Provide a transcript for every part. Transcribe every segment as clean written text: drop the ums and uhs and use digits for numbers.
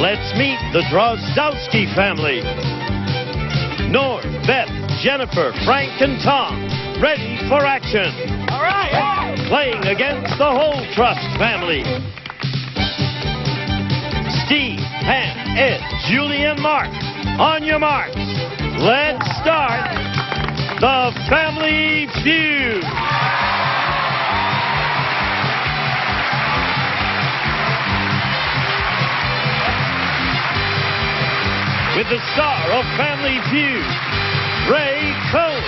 Let's meet the Drozdowski family. Norm, Beth, Jennifer, Frank, and Tom, ready for action. All right. Playing against the whole Trust family. Steve, Pam, Ed, Julie, and Mark. On your marks. Let's start the Family Feud. With the star of Family Feud, Ray Combs.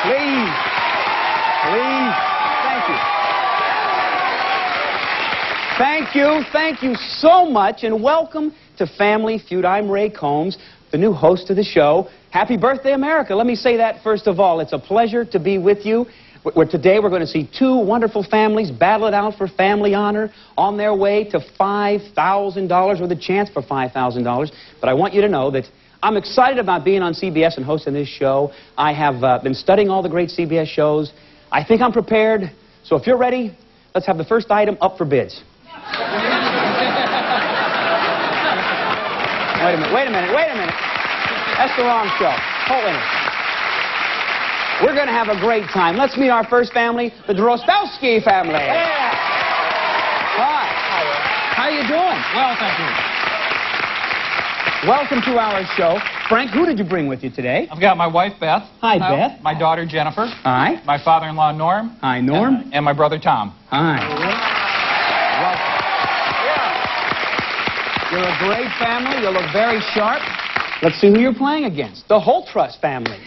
Please. Thank you so much, and welcome to Family Feud. I'm Ray Combs, the new host of the show. Happy birthday, America. Let me say that first of all. It's a pleasure to be with you. Today we're going to see two wonderful families battle it out for family honor on their way to $5,000, or the chance for $5,000. But I want you to know that I'm excited about being on CBS and hosting this show. I have been studying all the great CBS shows. I think I'm prepared. So if you're ready, let's have the first item up for bids. Wait a minute. That's the wrong show. Hold on. We're going to have a great time. Let's meet our first family, the Drozdowski family. Yeah. Hi. How are you doing? Well, thank you. Welcome to our show. Frank, who did you bring with you today? I've got my wife, Beth. Hi, Beth. My daughter, Jennifer. Hi. My father-in-law, Norm. Hi, Norm. And my brother, Tom. Hi. Welcome. You're a great family. You look very sharp. Let's see who you're playing against. The whole Trust family.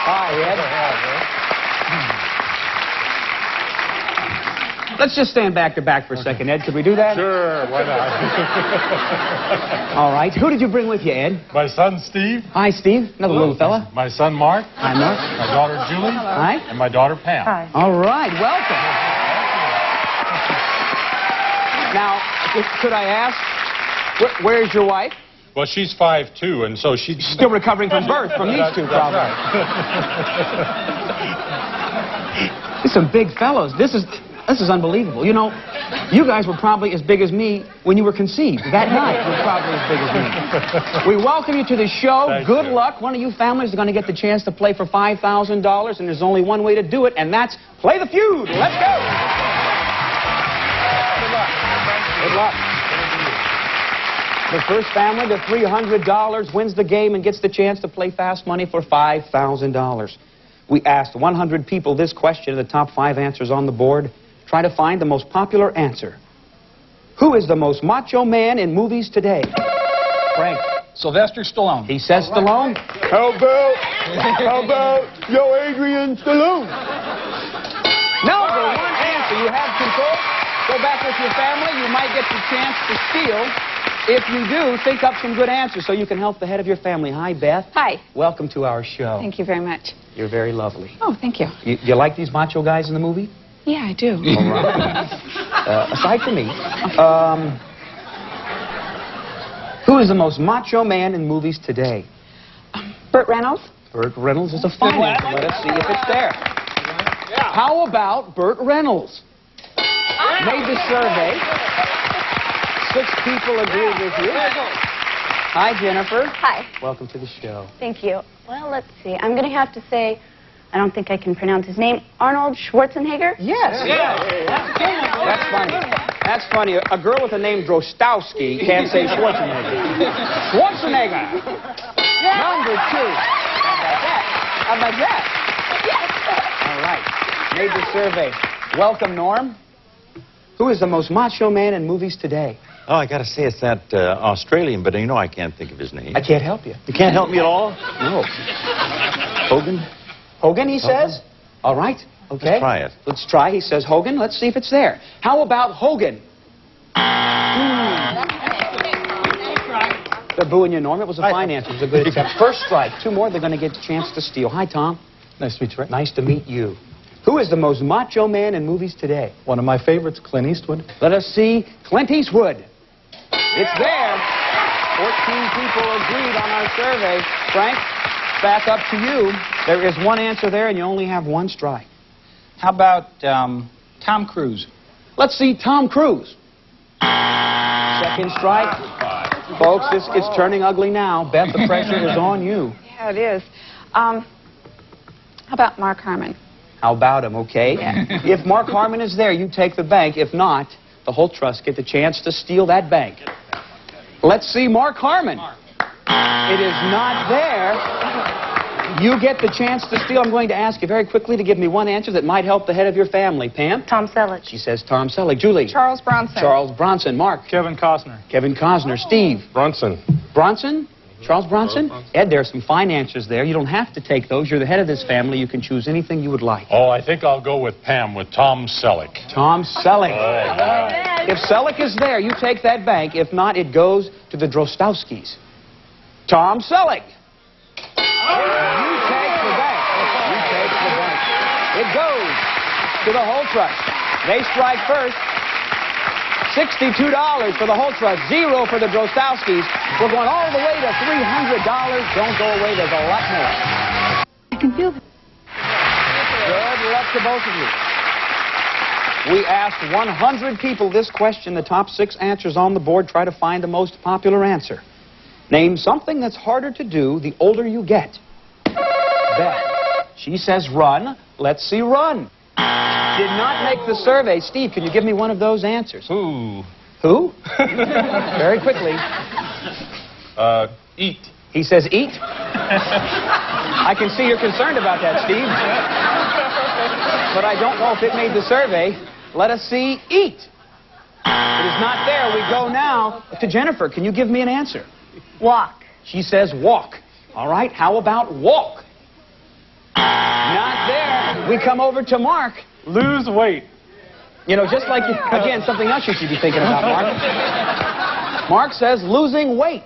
Hi, Ed. Let's just stand back to back for a second, Ed. Could we do that? Sure, why not? All right. Who did you bring with you, Ed? My son, Steve. Hi, Steve. Another little fella. My son, Mark. Hi, Mark. My daughter, Julie. Hi. And my daughter, Pam. Hi. All right. Welcome. Now, could I ask, where's your wife? Well, she's 5'2", and so she's Still recovering from birth from these two, probably. Right. These are some big fellows. This is unbelievable. You know, you guys were probably as big as me when you were conceived. That night, you were probably as big as me. We welcome you to the show. Thank Good you. luck. One of you families is going to get the chance to play for $5,000, and there's only one way to do it, and that's play the feud. Let's go. Good luck. Good luck. The first family to $300 wins the game and gets the chance to play fast money for $5,000. We asked 100 people this question, the top 5 answers on the board. Try to find the most popular answer. Who is the most macho man in movies today? Frank. Sylvester Stallone. He says Stallone. How about yo Adrian Stallone? Number one answer. You have control. Go back with your family. You might get the chance to steal. If you do, think up some good answers so you can help the head of your family. Hi, Beth. Hi. Welcome to our show. Thank you very much. You're very lovely. Oh, thank you. You like these macho guys in the movie? Yeah, I do. All right. Aside from me, who is the most macho man in movies today? Burt Reynolds? Burt Reynolds is a fine answer. Let us see if it's there. How about Burt Reynolds? Made the survey. 6 people agree with you. Hi, Jennifer. Hi. Welcome to the show. Thank you. Well, let's see. I'm going to have to say, I don't think I can pronounce his name, Arnold Schwarzenegger? Yes. That's funny. That's funny. A girl with the name Drozdowski can't say Schwarzenegger. Schwarzenegger. Number 2. How about that? All right. Made the survey. Welcome, Norm. Who is the most macho man in movies today? Oh, I gotta say it's that Australian, but you know I can't think of his name. I can't help you. You can't help me at all? No. Hogan? Hogan, he says? All right. Okay. Let's try it. Let's try. He says Hogan. Let's see if it's there. How about Hogan? They're booing you, Norm. It was a fine answer. It was a good attempt. First strike. 2 more. They're going to get a chance to steal. Hi, Tom. Nice to meet you, Ray. Nice to meet you. Who is the most macho man in movies today? One of my favorites, Clint Eastwood. Let us see Clint Eastwood. It's there. 14 people agreed on our survey. Frank, back up to you. There is one answer there, and you only have one strike. How about Tom Cruise? Let's see Tom Cruise. Second strike. Folks, it's turning ugly now. Beth, the pressure is on you. Yeah, it is. How about Mark Harmon? How about him, okay? Yeah. If Mark Harmon is there, you take the bank. If not, the whole trust get the chance to steal that bank. Let's see Mark Harmon. It is not there. You get the chance to steal. I'm going to ask you very quickly to give me one answer that might help the head of your family. Pam? Tom Selleck. She says Tom Selleck. Julie? Charles Bronson. Charles Bronson. Mark? Kevin Costner. Kevin Costner. Steve? Bronson. Bronson? Charles Bronson? Ed, there are some fine answers there. You don't have to take those. You're the head of this family. You can choose anything you would like. Oh, I think I'll go with Pam, with Tom Selleck. Tom Selleck. If Selleck is there, you take that bank. If not, it goes to the Drostowskis. Tom Selleck. You take the bank. You take the bank. It goes to the whole trust. They strike first. $62 for the whole trust, 0 for the Drostowskis. We're going all the way to $300. Don't go away, there's a lot more. I can feel it. Good luck to both of you. We asked 100 people this question. The top 6 answers on the board. Try to find the most popular answer. Name something that's harder to do the older you get. Beth. She says run. Let's see run. Did not make the survey. Steve, can you give me one of those answers? Ooh. Who? Very quickly. Eat. He says eat. I can see you're concerned about that, Steve. But I don't know if it made the survey. Let us see eat. It is not there. We go now to Jennifer. Can you give me an answer? Walk. She says walk. All right, how about walk? Not there. We come over to Mark. Lose weight. You know, just like, again, something else you should be thinking about, Mark. Mark says losing weight.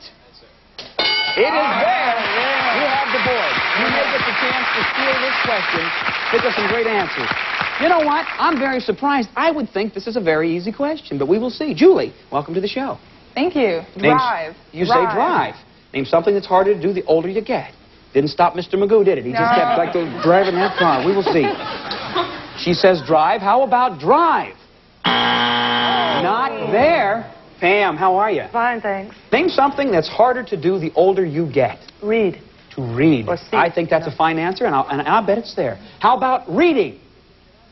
It is there. You have the board. You may get the chance to steal this question. Pick up some great answers. You know what? I'm very surprised. I would think this is a very easy question, but we will see. Julie, welcome to the show. Thank you. Drive. You say drive. Name something that's harder to do the older you get. Didn't stop Mr. Magoo, did it? He just kept like driving that car. We will see. She says drive. How about drive? Not there. Pam, how are you? Fine, thanks. Name something that's harder to do the older you get. Read. To read. Or see. I think that's a fine answer, and I'll bet it's there. How about reading?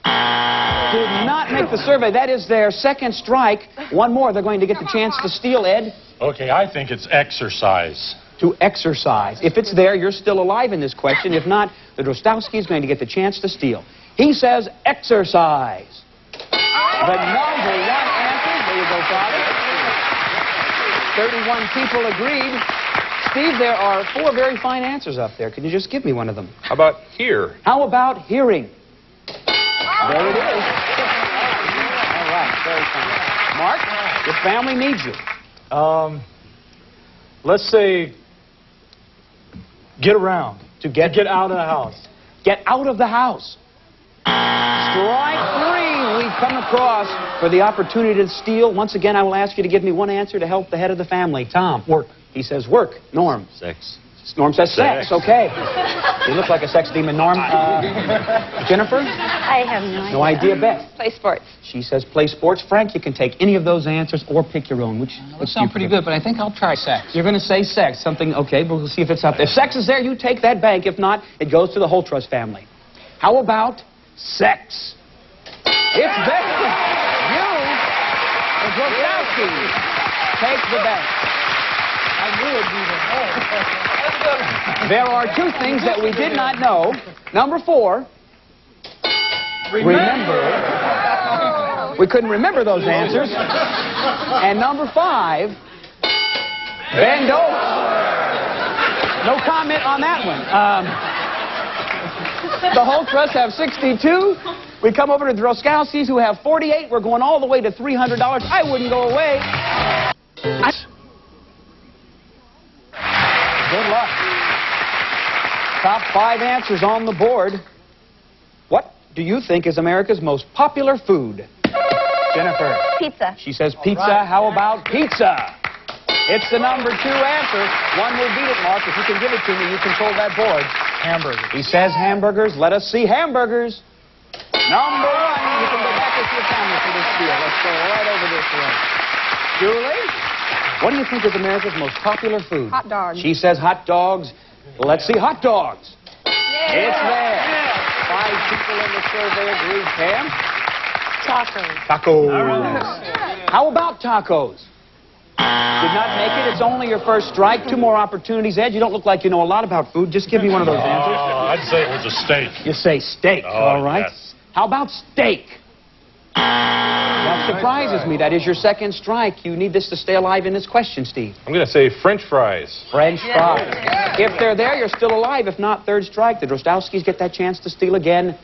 Did not make the survey. That is their second strike. One more. They're going to get the chance to steal, Ed. Okay, I think it's exercise. To exercise. If it's there, you're still alive in this question. If not, the Drostowski is going to get the chance to steal. He says exercise. The number one answer. There you go, Father. 31 people agreed. Steve, there are 4 very fine answers up there. Can you just give me one of them? How about here? How about hearing? There it is. All right, very fine. Mark, your family needs you. Let's say get around. To get out of the house. Get out of the house. Strike 3. We come across for the opportunity to steal. Once again, I will ask you to give me one answer to help the head of the family. Tom. Work. He says work. Norm. Sex. Norm says sex. Okay. You look like a sex demon, Norm. Jennifer? I have no idea. No idea. Beth? Play sports. She says play sports. Frank, you can take any of those answers or pick your own. Which Sound pretty good, but I think I'll try sex. You're going to say sex. Something, okay, but we'll see if it's up there. If sex is there, you take that bank. If not, it goes to the whole trust family. How about sex? It's there. You, the Drostowskis, take the bank. I knew it'd be there. There are 2 things that we did not know. Number 4, remember. We couldn't remember those answers. And number 5, bend over. No comment on that one. The whole trust have 62. We come over to the Drostowskis, who have 48. We're going all the way to $300. I wouldn't go away. Good luck. Top 5 answers on the board. What do you think is America's most popular food? Jennifer. Pizza. She says pizza. How about pizza? It's the number 2 answer. One will beat it, Mark. If you can give it to me, you control that board. Hamburger. He says hamburgers. Let us see hamburgers. Number 1. You can go back with your family for this deal. Let's go right over this way. Julie, what do you think is America's most popular food? Hot dogs. She says hot dogs. Let's see hot dogs. It's there. 5 people in the survey agreed. Pam? Tacos. Tacos. How about tacos? Did not make it. It's only your first strike. 2 more opportunities. Ed, you don't look like you know a lot about food. Just give me one of those answers. I'd say it was a steak. You say steak. Oh, All right. yes. How about steak? That surprises me. That is your second strike. You need this to stay alive in this question, Steve. I'm going to say French fries. French fries. If they're there, you're still alive. If not, third strike. The Drostowskis get that chance to steal again.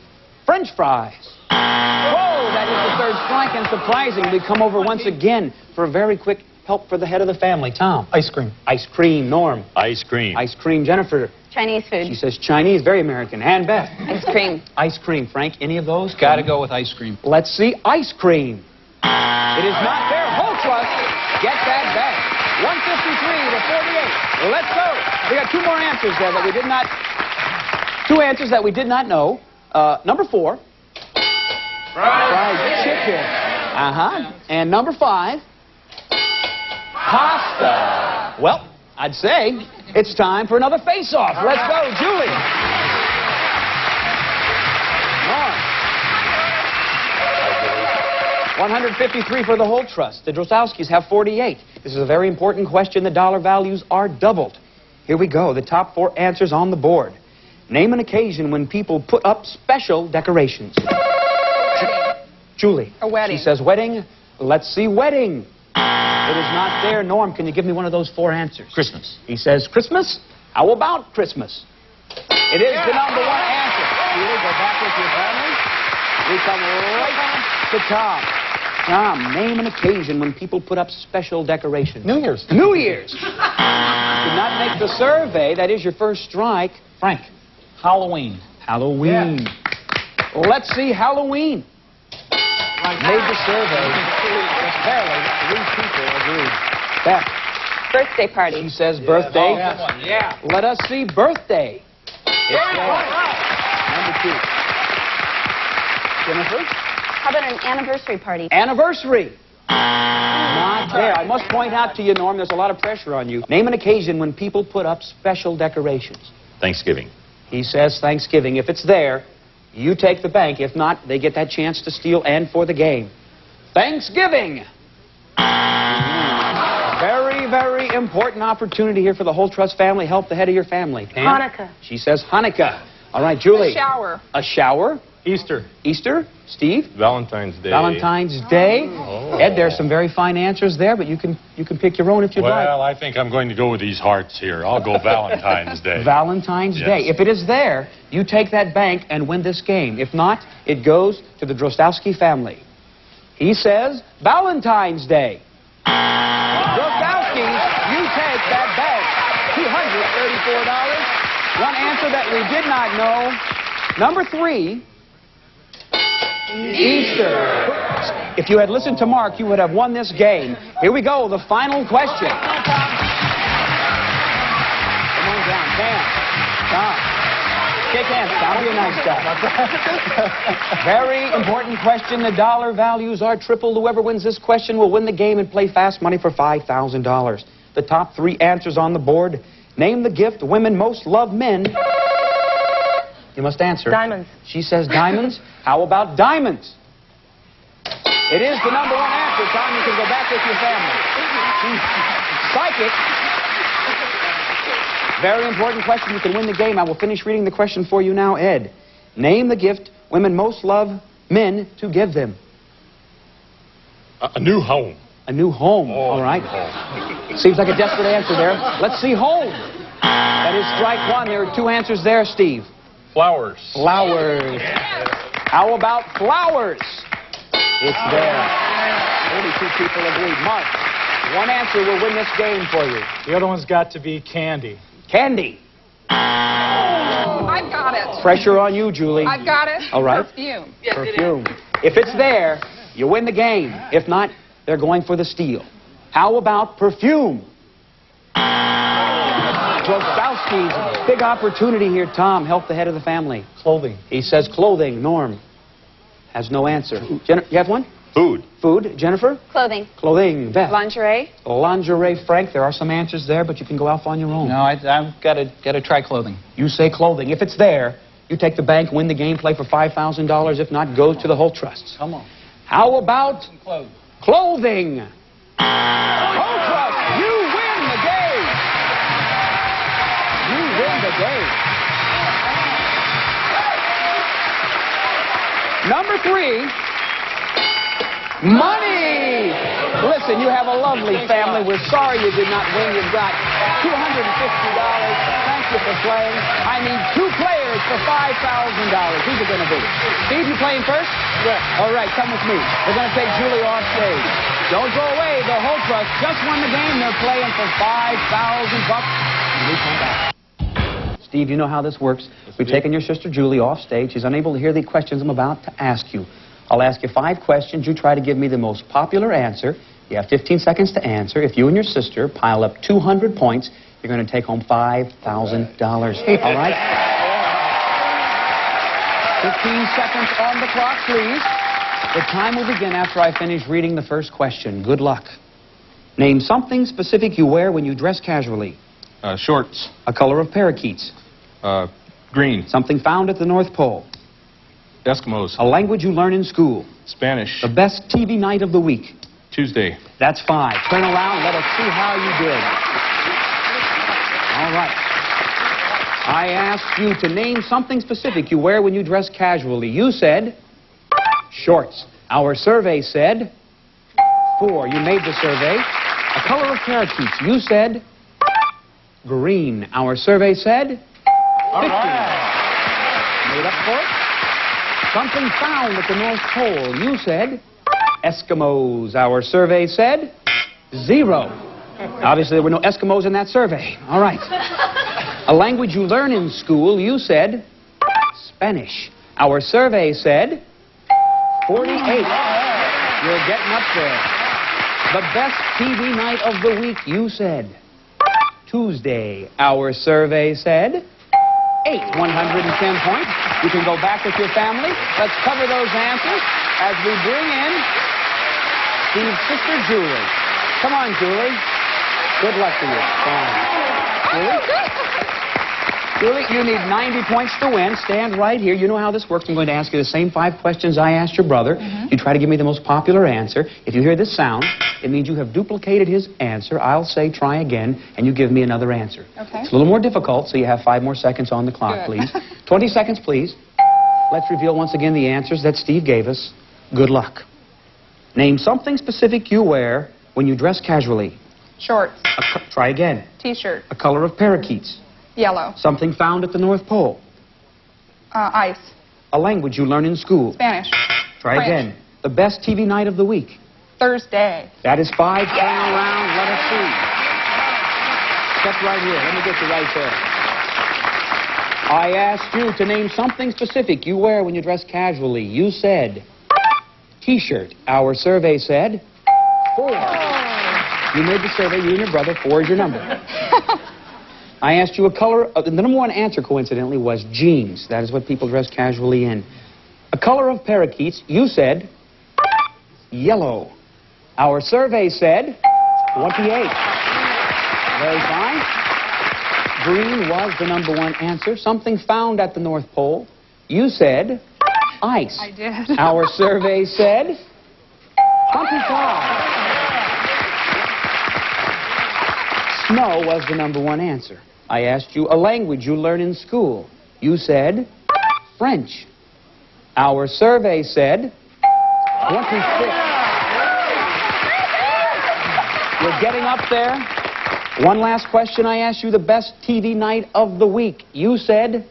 French fries. Whoa, that is the third strike. And surprising, we come over once again for a very quick help for the head of the family. Tom. Ice cream. Ice cream. Norm. Ice cream. Ice cream. Jennifer. Chinese She food. says Chinese. Very American. And Beth. Ice cream. Ice cream. Frank, any of those? Got to go with ice cream. Let's see ice cream. It is not there. Whole trust. Get that back. 153 to 48. Let's go. We got 2 more answers there that we did not... 2 answers that we did not know. Number 4. Fried chicken. And number 5. Pasta. Well, I'd say it's time for another face-off. Let's go, Julie. Norm. 153 for the whole trust. The Drostowskis have 48. This is a very important question. The dollar values are doubled. Here we go. The top 4 answers on the board. Name an occasion when people put up special decorations. Julie. A wedding. She says wedding. Let's see wedding. It is not there. Norm, can you give me one of those 4 answers? Christmas. He says Christmas. How about Christmas? It is the number 1 answer. Julie, go back with your family. We come right to Tom. Tom, name an occasion when people put up special decorations. New Year's. New Year's. Did not make the survey. That is your first strike. Frank. Halloween. Halloween. Let's see Halloween. Made the survey. Barely 3 people agreed. Beth. Birthday party. She says birthday. Yeah. Let us see birthday. It's there. Number 2. Jennifer. How about an anniversary party? Anniversary. Not there. I must point out to you, Norm, there's a lot of pressure on you. Name an occasion when people put up special decorations. Thanksgiving. He says Thanksgiving. If it's there, you take the bank. If not, they get that chance to steal and for the game. Thanksgiving. Very, very important opportunity here for the whole trust family. Help the head of your family. Pam? Hanukkah. She says Hanukkah. All right, Julie. A shower. A shower. Easter. Easter. Steve. Valentine's Day. Valentine's Day. Ed, there's some very fine answers there, but you can pick your own if you'd like. Well, I think I'm going to go with these hearts here. I'll go Valentine's Day. Valentine's Yes. Day. If it is there, you take that bank and win this game. If not, it goes to the Drostowski family. He says Valentine's Day. Drostowskis, you take that bank. $234. One answer that we did not know. Number 3. Easter. If you had listened to Mark, you would have won this game. Here we go, the final question. Come on down, Pam. Tom. Shake hands, Tom. Be a nice guy. Very important question. The dollar values are tripled. Whoever wins this question will win the game and play fast money for $5,000. The top 3 answers on the board. Name the gift women most love men. You must answer. Diamonds. She says diamonds. How about diamonds? It is the number 1 answer. Tom, you can go back with your family. Psychic. Very important question. You can win the game. I will finish reading the question for you now, Ed. Name the gift women most love men to give them. A new home. A new home. All right. Seems like a desperate answer there. Let's see home. That is strike 1. There are 2 answers there, Steve. Flowers. Flowers. How about flowers? It's there. 42 people agreed. Mark, 1 answer will win this game for you. The other one's got to be candy. Candy. I've got it. Pressure on you, Julie. I've got it. All right. Perfume. Perfume. If it's there, you win the game. If not, they're going for the steal. How about perfume? Wachowski's. Big opportunity here, Tom. Help the head of the family. Clothing. He says clothing. Norm has no answer. You have one? Food. Food. Jennifer? Clothing. Clothing. Beth? Lingerie. Lingerie. Frank, there are some answers there, but you can go off on your own. No, I've got to try clothing. You say clothing. If it's there, you take the bank, win the game, play for $5,000. If not, goes to the whole trust. Come on. How about Clothing. clothing? Whole trust. You win the game. You win the game. Number 3. Money! Listen, you have a lovely family. We're sorry you did not win. You've got $250. Thank you for playing. I need 2 players for $5,000. Who's it going to be? Steve, you playing first? Yeah. All right, come with me. We're going to take Julie off stage. Don't go away. The whole trust just won the game. They're playing for $5,000. And we come back. Steve, you know how this works. We've taken your sister Julie off stage. She's unable to hear the questions I'm about to ask you. I'll ask you 5 questions. You try to give me the most popular answer. You have 15 seconds to answer. If you and your sister pile up 200 points, you're going to take home $5,000. All right? 15 seconds on the clock, please. The time will begin after I finish reading the first question. Good luck. Name something specific you wear when you dress casually. Shorts. A color of parakeets. Green. Something found at the North Pole. Eskimos. A language you learn in school. Spanish. The best TV night of the week. Tuesday. That's 5. Turn around. Let us see how you did. All right. I asked you to name something specific you wear when you dress casually. You said shorts. Our survey said 4. You made the survey. A color of parakeets. You said green. Our survey said 15. Made up for it. Something found at the North Pole. You said Eskimos. Our survey said 0. Obviously, there were no Eskimos in that survey. All right. A language you learn in school. You said Spanish. Our survey said 48. You're getting up there. The best TV night of the week. You said Tuesday. Our survey said 8. 110 points. You can go back with your family. Let's cover those answers as we bring in Steve's sister, Julie. Come on, Julie. Good luck to you. Julie, you need 90 points to win. Stand right here. You know how this works. I'm going to ask you the same 5 questions I asked your brother. You try to give me the most popular answer. If you hear this sound, it means you have duplicated his answer. I'll say try again, and you give me another answer. Okay. It's a little more difficult, so you have 5 more seconds on the clock, please. 20 seconds, please. Let's reveal once again the answers that Steve gave us. Good luck. Name something specific you wear when you dress casually. Shorts. Try again. T-shirt. A color of parakeets. Yellow. Something found at the North Pole. Ice. A language you learn in school. Spanish. Try French. again. The best TV night of the week. Thursday. That is 5. Turn around. Let us see. Step right here. Let me get you right there. I asked you to name something specific you wear when you dress casually. You said T-shirt. Our survey said 4. You made the survey. You and your brother. 4 is your number. I asked you a color. The number 1 answer, coincidentally, was jeans. That is what people dress casually in. A color of parakeets. You said yellow. Our survey said 28. Very fine. Green was the number 1 answer. Something found at the North Pole. You said ice. I did. Our survey said 25. Snow was the number 1 answer. I asked you a language you learn in school. You said French. Our survey said 26. You're getting up there. One last question I asked you, the best TV night of the week. You said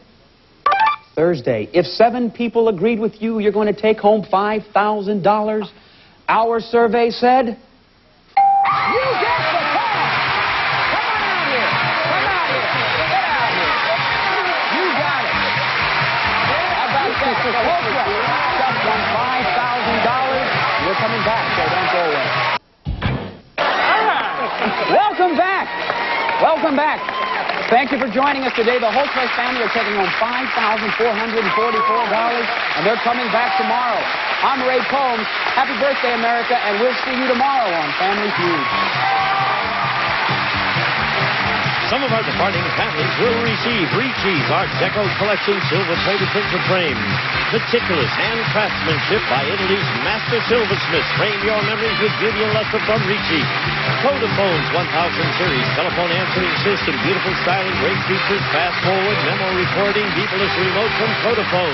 Thursday. If 7 people agreed with you, you're going to take home $5,000. Our survey said you get the car. Come on out here. Come out here. Get out here. You got it. How about that? The whole truck just won $5,000. We're coming back, so don't go away. Welcome back. Welcome back. Thank you for joining us today. The Holtwest family are taking home $5,444, and they're coming back tomorrow. I'm Ray Combs. Happy birthday, America, and we'll see you tomorrow on Family Feud. Some of our departing families will receive Ricci's Art Deco Collection silver-plated picture frames. Meticulous hand craftsmanship by Italy's master silversmiths. Frame your memories with beauty and luster from Ricci. Codaphone's 1000 series telephone answering system. Beautiful styling, great features, fast-forward, memo recording, beepless remote from Codaphone.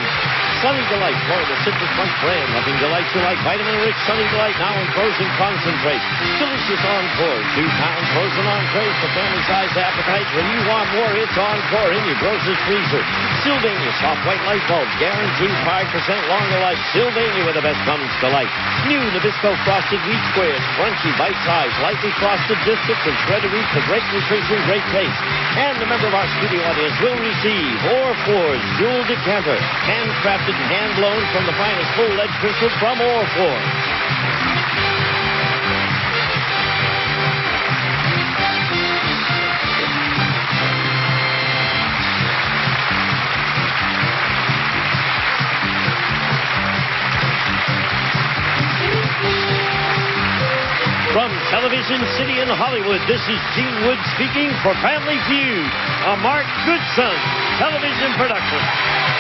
Sunny Delight, Florida Citrus Punch brand. Nothing delights you like vitamin-rich Sunny Delight, now in frozen concentrate. Delicious Encore, 2-pound frozen entrees for family-sized appetite. When you want more, it's Encore in your grocer's freezer. Sylvania soft white light bulb, guaranteed 5% longer life. Sylvania, where the best comes to light. New Nabisco frosted wheat squares, crunchy, bite-sized, lightly frosted biscuits and shredded wheat for great nutrition, great taste. And a member of our studio audience will receive Orflor's Jewel Decanter, handcrafted and hand-blown from the finest full-lead crystal from Orflor. From Television City in Hollywood, this is Gene Wood speaking for Family Feud, a Mark Goodson television production.